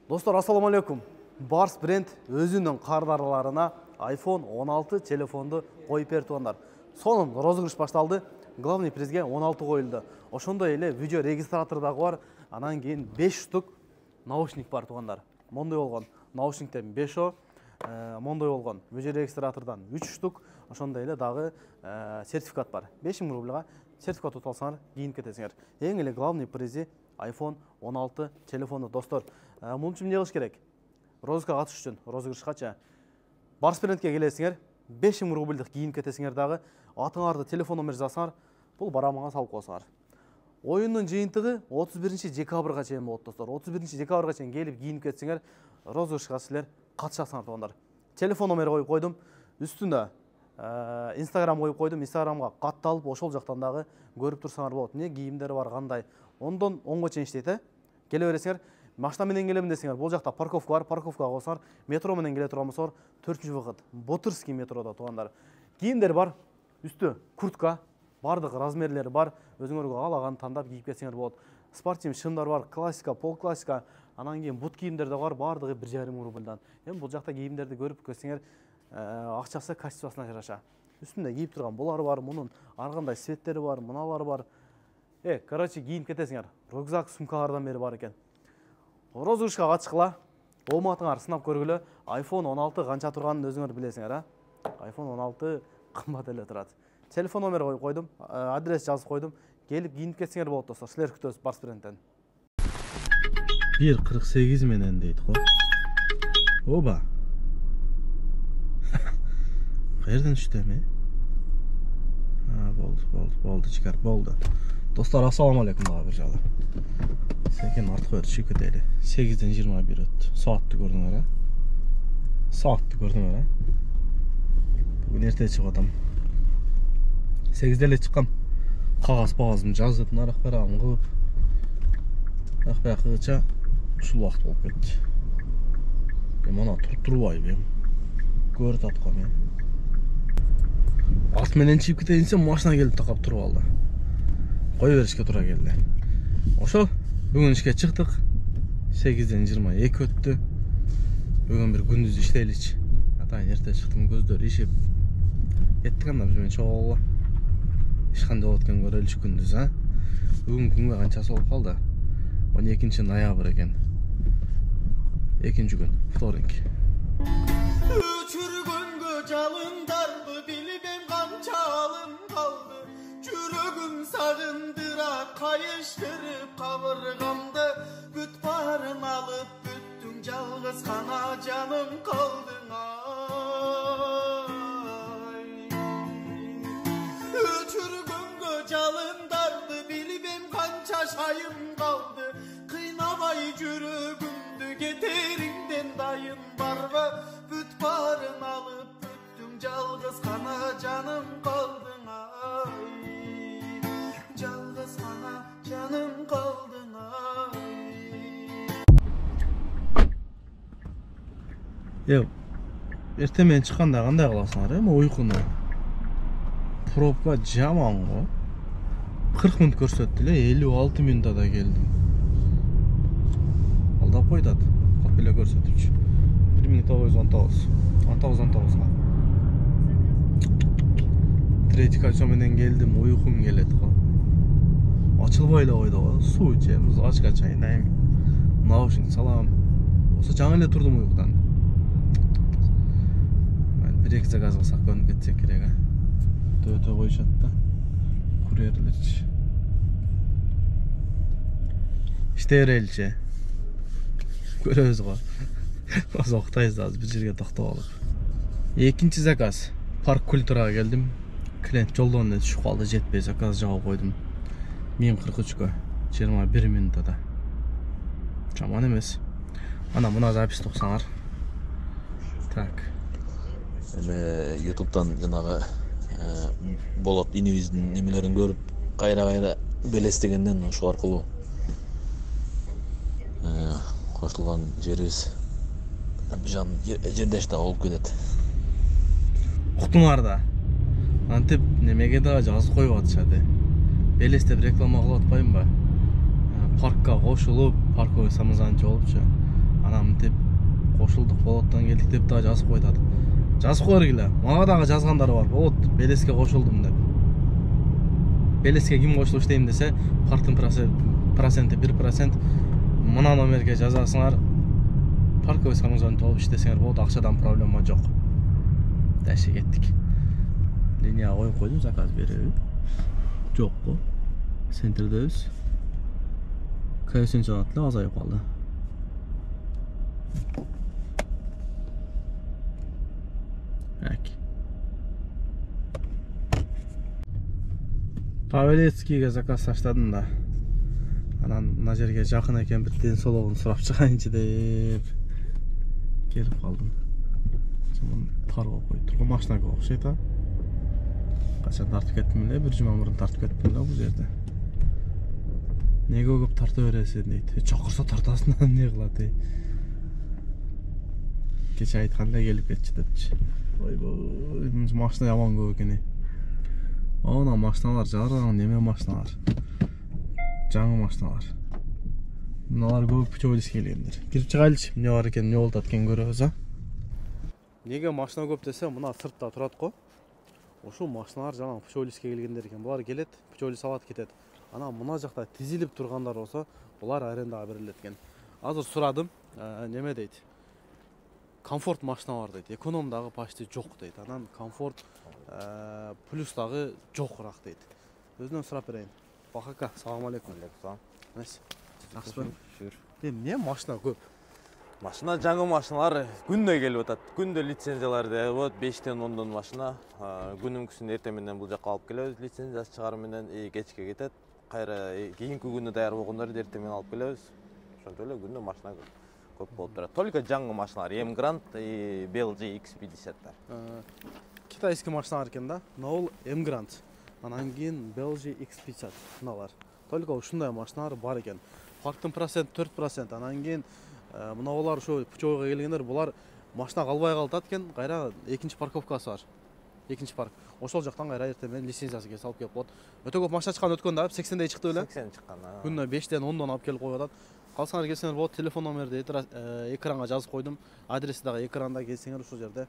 Достар, ассаламу алейкум. Барс бренд өзінің қардарыларына iPhone 16 телефонды қойып берді туғандар. Соның розыгрыш башталды. Главный призге 16 қойылды. Ошондой эле видео регистратордагы бар, анан кейін 5 штук наушник бар туғандар. Мондай болгон наушниктен 5 мондай болгон видео регистратордан 3 штук, ошондой эле дагы сертификат бар. 5000 рубльга сертификат утуп алсаңар, кийинип кетесиңер. Эң эле главный призи iPhone 16 телефону. Достор, мун үчүн эмне кылыш керек? Розыгрышка катышыш үчүн, розыгрышкача Барс брендке келесиңер, 5000 рубльдык кийинип кетесиңер дагы, атыңарды телефон номер жазсаңар, бул барамаңа салып койсоңар. Оюндун жыйынтыгы 31 декабрга чейин болот, достор. 31 декабрга чейин келип кийинип кетсиңер, розыгрышка силер катышасыңар тугандар. Телефон номер коюп койдум, үстүндө Instagram коюп койдум, Instagramга катталып, ошол жактан дагы көрүп турсаңар болот. Не кийимдери бар, кандай. Ондон оңго чейин иштейт, келе бересиңер. Машина менен келем десеңер, бул жакта парковка бар, парковкага койсоңар, метро менен келе турган болсоңор, 4-вагыт Ботырский метрода тугандар. Кийимдер бар, үстү куртка, бардык размерлери бар, өзүңөргө каалаган тандап кийип кетсеңер болот. Спортивный шымдар бар, классика, пол классика, анан кийин бут кийимдер да бар, бардыгы 1,5 рубльдан. Эми бул жакта кийимдерди көрүп кетсеңер, акчасы качествосуна жараша. Үстүндө кийип турган булар бар, мунун ар кандай светтери бар, мыналар бар. Короче, кийинип кетесиңер. Рюкзак, сумкалардан бери бар экен. Розыгрышка катышкыла, ооматыңар сынап көргүлө. iPhone 16 канча турганын өзүңөр билесиңер, iPhone 16 кымбат эле турат. Телефон номер коюп койдум, адрес жазып койдум. Келип кийинип кетсеңер болот, достор. Силер күтөбүз Барс брендтен. 1.48 менен дейт го. Оба. Каерден түштөм, болду, чикар, болду. Достар, ассаламу алейкум дагы бир жолу. Секен артып коёбуз, чыгып кетели. 8-ден 21 өттү. Саатты көрдүңөр, Саатты көрдүңөр, Бүгүн эрте чыгып атам. 8-де эле чыккам. Кагаз-багазымды жазып, нарак-барагымды кылып, акбакыча ушул убакыт болуп кетти. Мана турбайбы. Көрүп аткам. Ат менен чыгып кетейин десем, машина келип такап туруп алды. Кой беришке туура келди. Ошол бүгүн ишке чыктык. 8-ден 22 өттү. Бүгүн бир күндүз иштейличи. Атайын эрте чыктым, көздөр ишип кеттик, анда биз менен чогуу. Иш кандай болот экен көрөлүчү күндүз, Бүгүн күнгө канчасы болуп калды? 12 ноябрь экен. Экинчи күн, вторник. Өчүргөнгө жалындарды билбем канча алым калды. Жүрөгүм сагындыра кайыштырып кабыргамды. Бүт барын алып бүттүң, жалгыз гана жаным калдың. Өчүргөнгө жалындарды билбем канча шайым калды. Кыйнабай жүрөгүмдү кетериңден дайым барбы? Бүт барын алып бүттүң, жалгыз гана жаным калдың. Жалгыз гана жаным калдың. Эрте менен чыкканда кандай кыласыңар, уйкуну? Пробка жаман го. 40 мүнөт көрсөттү эле, 56 мүнөттө келдим. Алдап койдат. Кап эле көрсөтүпчү. 1919 га. Третий кольцо менен келдим, уйкум келет го. Ачылбай эле койду го. Суу ичем, ачка чайнайм. Наушник салам. Осо жаңы эле турдум уйкудан. Бир-эки заказ кылсак көнүп кетсек керек, Төтө коюшат да. Курьерлерчи. İşte berеличи. Көрөбүз го. Озо уктайбыз азыр бир жерге токтоп алып. Экинчи заказ. Парк культурага келдим. Клиент жолдон эле түшүп калды, жетпей заказ жабып койдум. 1043 21 мүнөттө. Жаман эмес. Ана мына запись токсаңар. Так. YouTube'dan жанагы болот инибиздин немелерин көрүп, кайра белестегенден ошол аркылуу кошулган жерибиз жердеш да болуп кетет. Уктуңар да. Антип немеге да жазып коюп атышат. Белестеп реклама кылып атпайбы? Паркка кошулуп, парковый самозанчы болупчу. Анан деп кошулдук, Болоттон келдик деп да жазып койтат. Жазып кое бергиле. Мага дагы жазгандар бар. Болот, Белеске кошулдум деп. Белеске ким кошулуп иштейм десе, парктын проценти 1%. Мына номерге жазасыңар. Парковый самозанят болуп иштесеңер болот, акчадан проблема жок. Дальше кеттик. Линияга коюп койдум, заказ береби? Жокпу. Центрдебиз. Коэффициент эле азайып калды. Эки. Павелецкийге заказ таштадым да. Анан мына жерге жакын экен, бир ден соолугун сурап чыгайынчы деп келип калдым. Сонун тар болуп коюп турган машинага окшойт а. Качан тартып кеттим эле, бир жума мурун тартып кеттим да бул жерде. Неге көп тарта бересиң дейт. Чакырса тартасың, не кылат ey. Кече айткандай келип кетчи депчи. Ойбой, машина яман көп экен. Ана машиналар жаран неме машиналар. Жаңы машиналар. Мыналар көп пчелис келгендер. Кирип чыгайлычы, эмне бар экен, эмне болуп атканын көрөбүз а. Неге машина көп десе, мына сыртта турат го. Ошол машиналар жана пчелиске келгендер экен. Булар келет, пчелис алат кетет. Ана мына жакта тизилип тургандар болсо, булар арендага берилет экен. Азыр сурадым, неме дейт. Комфорт машина бар дейт. Эконом дагы почти жок дейт. Анан комфорт плюс дагы жокураак дейт. Өзүнөн сурап берейин. Бахака, салам алейкум. Алейкум. Нес. Жакшыбы? Шүр. Эмне машина көп? Машина жаңы машиналар күндө келип атат. Күндө лицензиялар да болот, 5-тен 10дон машина. Күнүмкүсүн эртең менен бул жакка алып келебиз, лицензиясы чыгаруу менен кечке кетет. Кайра кийинки күнү даяр болгондорду эртең менен алып келебиз. Ошентип эле күндө машина көп болуп турат. Только жаңы машиналар, M-Grand и BLG X50-тар. Китайский машиналар экен да. Нол M-Grand. Анан кийин BLG X50 мыналар. Только ушундай машиналар бар экен. Парктын процент 4%. Анан кийин мыналар ошо пчойго келгендер, булар машина калбай калат экен. Кайра экинчи парковкасы бар. Экинчи парк. Ошол жактан кайра эртең менен лицензиясы келип алып келип коет. Өтө көп машина чыккан өткөн да, 80дей чыкты беле? 80 чыккан. Күнүнө 5тен 10дон алып келип коюп атат. Калсаңар келсеңер болот, телефон номерди экранга жазып койдум. Адреси дагы экранда, келсеңер ушул жерде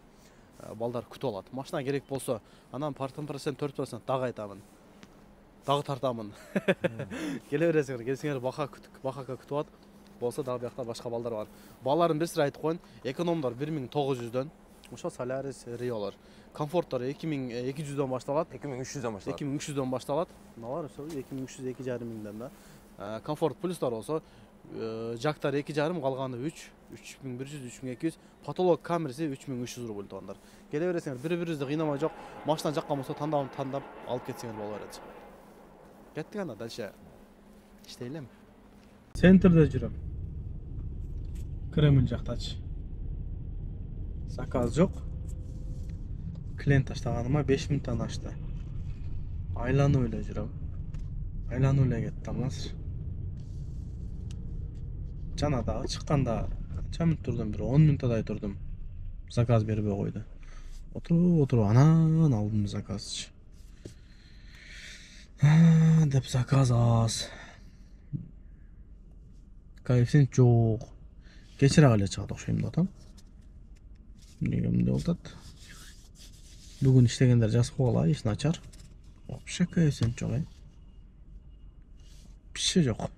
балдар күтүп алат. Машина керек болсо, анан парктын процент 4% дагы айтамын. Дагы тартамын. Келе бересиңер, келсеңер бахака күтүп алат. Болсо дагы биякта башка балдар бар. Балдарын бир айtып коюн. Экономдор 1900дөн. Ошо Solaris Rio'лар. Комфорттор 2200дөн башталат. 2300дөн башталат. 2300дөн башталат. Мыналар ошо 2300 2,5 миңден да. Комфорт плюстар болсо жактар 2,5, калганы 3100, 3200. Потолок камерасы 3300 рубль туугандар. Келе бересиңер, бири-бирибизди кыйнамай жок. Машина жаккан болсо тандап алып кетсеңер боло берет. Кеттик анда дальше. İşteyelim. Центрде жүрөм. Кремль жактачы. Заказ жок. Клиент таштаганыма 5 мүнөттөн ашты. Айланып эле жүрөм. Айланып эле кеттим азыр. Жана дагы чыкканда канча мүнөт турдум, бир 10 мүнөттай турдум. Заказ бербей койду. Отуруп анан алдым заказчы. Деп заказ аз. Коэффициент жок. Кечирээк эле чыгат окшойм да атам. Эмнеге мындай болуп атат? Бүгүн иштегендер жазып койгула, эч начар. Вообще коэффициент жок, Вообще жок.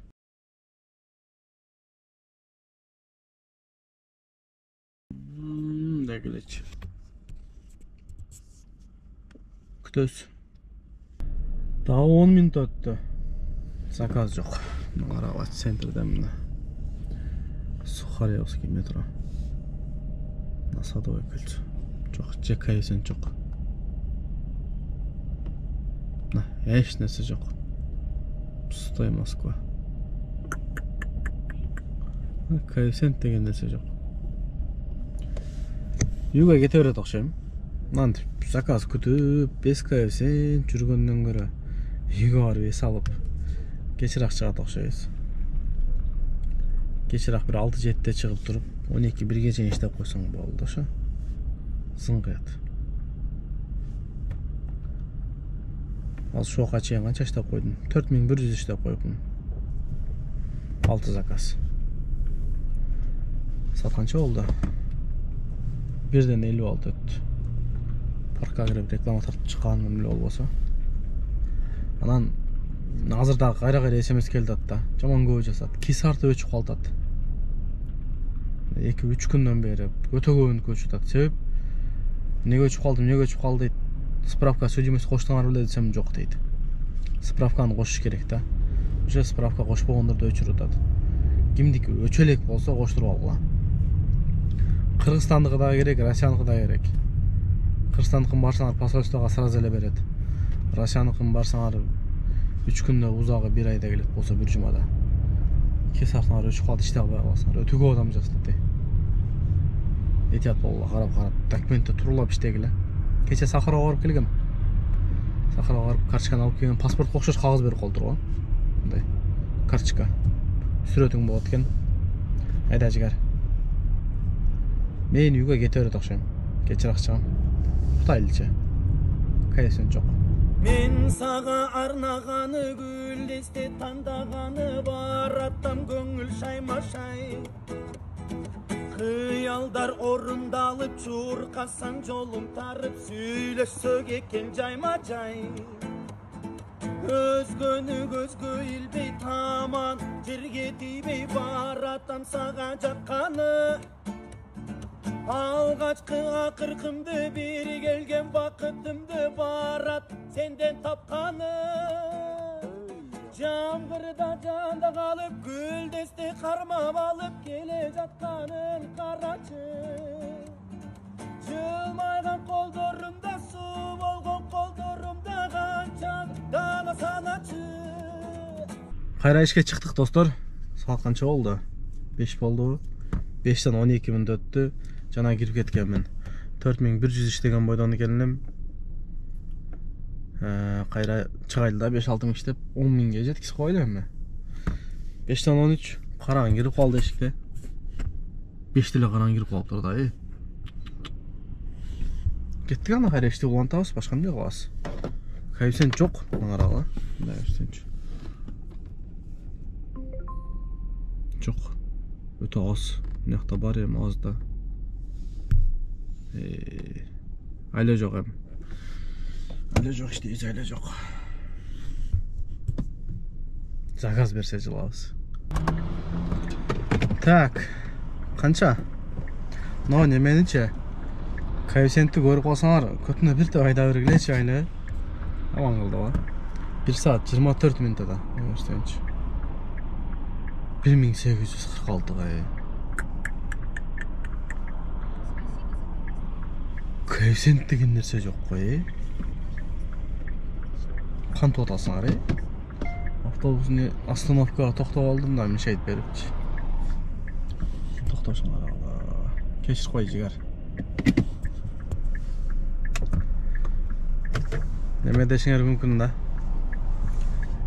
Дегилечи. Күтөбүз. Дагы 10 мүнөт өттү. Заказ жок. Карабат центрде мына. Сухаревский метро. На Садовое кольцо. Жок, коэффициент жок. На, эч нерсе жок. Пустой Москва. Коэффициент деген нерсе жок. Үйгө кете берет окшойм. Мынтип заказ күтүп, без коэффициент жүргөндөн көрө үйгө барып эс алып кечирээк чыгат окшойбуз. Кечирээк бир 6-7-те чыгып туруп, 12-1ге чейин иштеп койсоң болду ошо. Сыңкыят. Ал шока чейин канча иштеп койдум? 4100 иштеп койдум. 6 заказ. Saat qancha bo'ldi? 1:56 o'tdi. Parkka kirib reklama tartib chiqqanim bile olmasa. Anan hazırda qayra-qayra SMS keldi hatta. Jomon көп жасат. 2 saat өчүп калтат. 2-3 күндөн бери өтө көбүн көчүтат. Себеп неге өчүп калдым, неге өчүп калды дейт. Справка судимость коштуңар беле десем жок дейт. Справканы кошуш керек да. Уже справка кошпогондорду өчүрүп атат. Кимдики өчө элек болсо коштуруп алгыла. Кыргызстандыкы да керек, Россияныкы да керек. Кыргызстандыкын барсаңар посольствого сразу эле берет. Россияныкын барсаңар 3 күндө узагы 1 айда келет болсо 1 жумада. 2 сааттан өчүп калды иштей албай каласыңар. Өтө көп адам жасады. Этият болула, карап документти турурлап иштегиле. Кече Сахарова барып келгем. Сахарова барып карточканы алып келген, паспортко окшош кагаз берип калдырган. Мындай карточка. Сүрөтүң болот экен. Айда жигер. Мен үйгө кете берет окшойм. Кечир акчам. Кутайлычы. Кайсын жок. Мен сага арнаганы гүлдесте тандаганы бар аттам көңүл шаймашай. Кыялдар орундалып чуркасаң жолуң тарып сүйлөшсөк экен жайма-жай. Өзгөнү көзгө илбей таман жерге тийбей баратам сага жакканы. Алгачкы акыркымды бир келген бакытымды барат сенден тапканы. Жамгырда жанда калып гүлдесте кармап алып келе жатканын карачы. Жылмайган колдорумда суу болгон колдорумда канча дана саначы. Кайра ишке чыктык достор. Саат канча болду? 5 болду. 5-тен 12 мүнөт өттү. Жана кирип кеткенмин. 4100 иштеген бойдон келдим. Кайра чыгайлы да 5-6 миң иштеп 10 миңге жеткиз койлу эми. 5-тен 13 караң кирип калды эшикке. 5 деле караң кирип калыптыр да. Кеттик ана кайра ишти улантабыз, башка эмне кылабыз? Коэффициент жок, маңарага. Мындай коэффициент жок. Өтө аз. Мынакта бар эми аз да. Айла жок эми. Айла жок, иштейбиз, айла жок. Заказ берсе жылабыз. Так, канча? Но немениче? Коэффициентти көрүп калсаңар, көтүнө бир деп айда бергилечи айла. Аман кылдыбы? 1 саат 24 мүнөттө. Коэффициент 1846 Коэффициент деген нерсе жок кой. Кантип атасыңар, Автобустун остановкага токтоп алдым да мишайт берипчи. Токтошуңар ала. Кечирип кой жигер. Неме дешиңер мүмкүн да?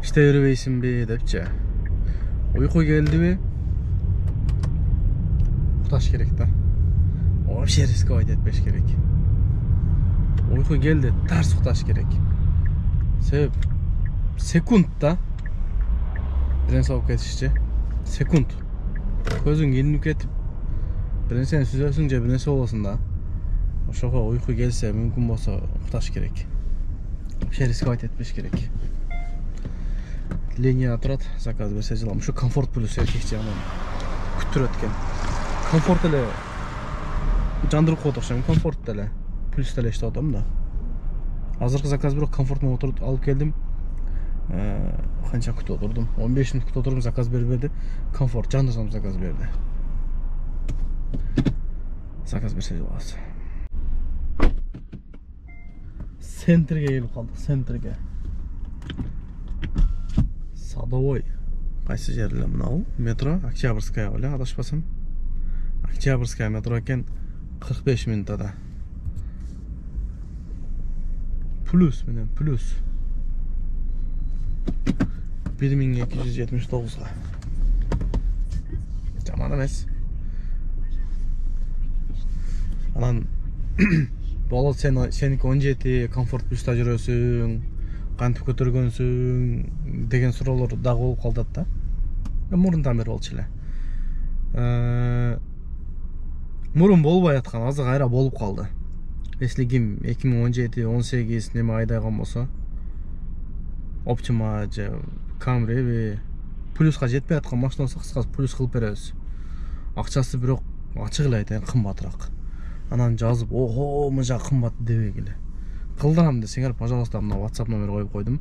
Иштей бербейсиңби депчи. Уйку келдиби? Укташ керек да. Вообще рисковать этпеш керек. Уйку келди, тарс укташ керек. Себеп секунд да. Бирен салып кетишчи. Секунд. Көзүң илинип кетип, бир нерсени сүзөсүң же бир нерсе болосуң да. Ошого уйку келсе, мүмкүн болсо укташ керек. Вообще рисковать этпеш керек. Линия турат, заказ берсе жылам. Ушу комфорт плюс эркекчи анан күттүрөт экен. Комфорт эле жандырып коет окшойм, комфорт деле. Плюс деле иштеп атам да. Азыркы заказ бирок комфортно отуруп алып келдим. Канча күтүп отурдум? 15 мүнөт күтүп отурдум, заказ берди. Комфорт жандырсам заказ берди. Заказ берсе жылабыз. Центрге келип калдык, центрге. Садовой. Кайсы жер эле мынау? Метро, Октябрьская беле, адашпасам. Октябрьская метро экен, 45 мүнөттө. Плюс менен плюс 1279-га. Жаман эмес. Анан болот сеники 17 комфорт плюста жүрөсүң, кантип көтөргөнсүң деген суроолор дагы болуп калдат да. Мурундан бери болчу эле. мурун болбой аткан, азыр кайра болуп калды. Эслигим 2017-18 неме айдаган болсо, Optima же Camry плюска жетпей аткан машина болсо кыскасы плюс кылып беребиз. Акчасы бирок ачык эле айтайын, кымбатыраак. Анан жазып, ого, мынча кымбат дебегиле. Кылдырам десеңер, пожалуйста, мына WhatsApp номер коюп койдум.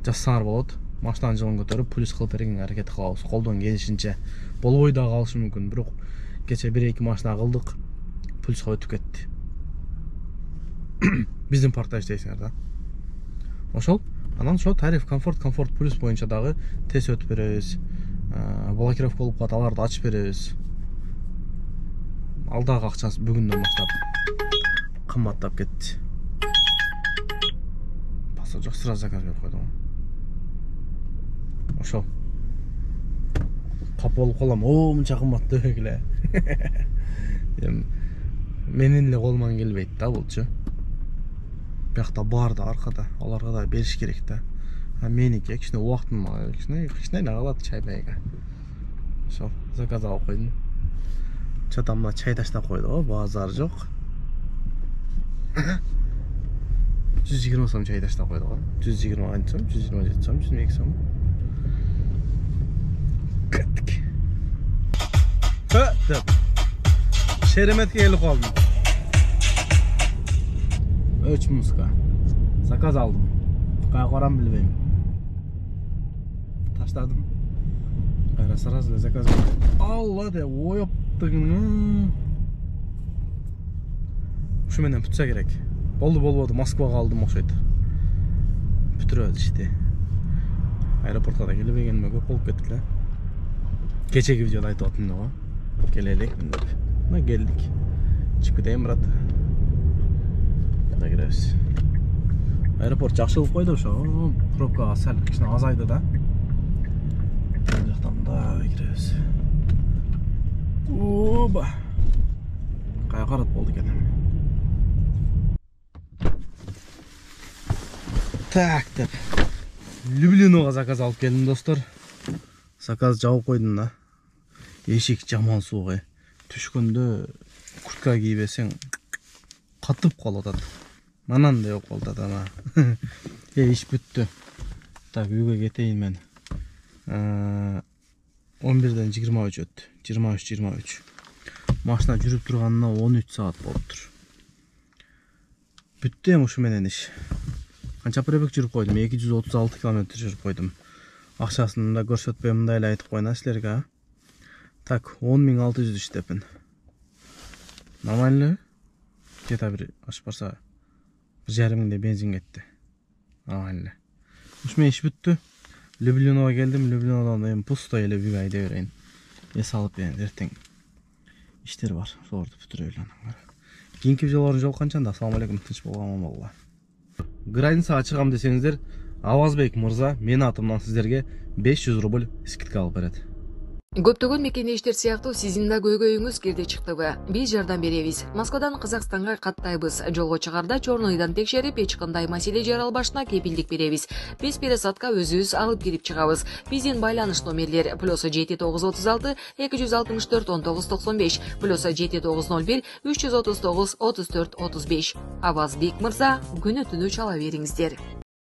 Жазсаңар болот. Машинанын жылын көтөрүп, плюс кылып бергенге аракет кылабыз. Колдон келишинче. Болбой да калышы мүмкүн, бирок кече 1-2 машина кылдык, плюска өтүп кетти. Биздин паркта иштейсиңер да. Ошол. Анан ошо тариф комфорт плюс боюнча дагы тез өтүп беребиз. Блокировка болуп калат, аларды ачып беребиз. Алдагы акчасы бүгүндөн баштап кымбаттап кетти. Пасо жок, сразу заказ берип койдум. Ошол. Кап болуп калам, о, мынча кымбат дебек эле. Менин эле колуман келбейт да булчу. Биякта бар да аркада, аларга да бериш керек да. Меники кичине убактын, кичине калат чай байга. Ошол, заказ алып койдум. Чатамда чай таштап койду го, базар жок. 120 сом чай таштап койду го. 120 сом, 127 сом, 102 сом. Кеттик. Деп. Шереметке келип калдым. 3 муска. Заказ алдым. Кайга барам билбейм. Таштадым. Кайра сразу эле заказ бердим. Алла деп оёптугун. Ушу менен бүтсө керек. Болду, Москвага алдым окшойт. Бүтүрөбүз ишти. Аэропортко да келбегениме көп болуп кетти эле. Кечеги видеода айтып аттым го. Келеликмин деп. Мына келдик. Чыгып кетейин, брат. Кайда киребиз? Аэропорт жакшы кылып койду ошо. Пробкага сал кичине азайды да. Бул жактан да киребиз. Оба. Кайга карат болду экен. Так деп. Люблинога заказ алып келдим, достор. Заказ жабып койдум да. Эшик жаман суук. Түшкөндө куртка кийбесең катып калып атат. Манандай болуп калды да. Иш бүттү. Так, үйгө кетейин мен. 11ден 23 өттү. 23. Машина жүрүп турганына 13 саат болуптур. Бүттү эми ушу менен иш. Канча пробег жүрүп койдум? 236 км жүрүп койдум. Акчасын да көрсөтпөй мындай эле айтып коюн силерге. Так, 10.600 иштепин. Нормально. Где-то bir ашпарса 1,5 миңдей бензин кетти. Нормально. Ушу менен иш бүттү. Люблинога келдим. Люблинодан эми пустой эле үйгө айдап берейин. Эс алып берейин. Эртең иштер бар. Ошолорду бүтүрөйлү анан. Кийинки видеолордун жолукканча, ассалам алейкум, тынч болгон болгула. Границага чыгам десеңиздер, Авазбек мырза менин атымдан сиздерге 500 рубль скидка алып берет. Көптөгөн мекендештер сыяктуу сиздин да көйгөйүңүз кирди чыктыбы? Биз жардам беребиз. Москвадан Казакстанга каттайбыз. Жолго чыгарда чорнойдан текшерип, эч кандай маселе жаралбашына кепилдик беребиз. Биз пересадка өзүбүз алып кирип чыгабыз. Биздин байланыш номерлер +7936 264 1995 +7901 339 34 35. Авазбек мырза, күнү түнү чала бериңиздер.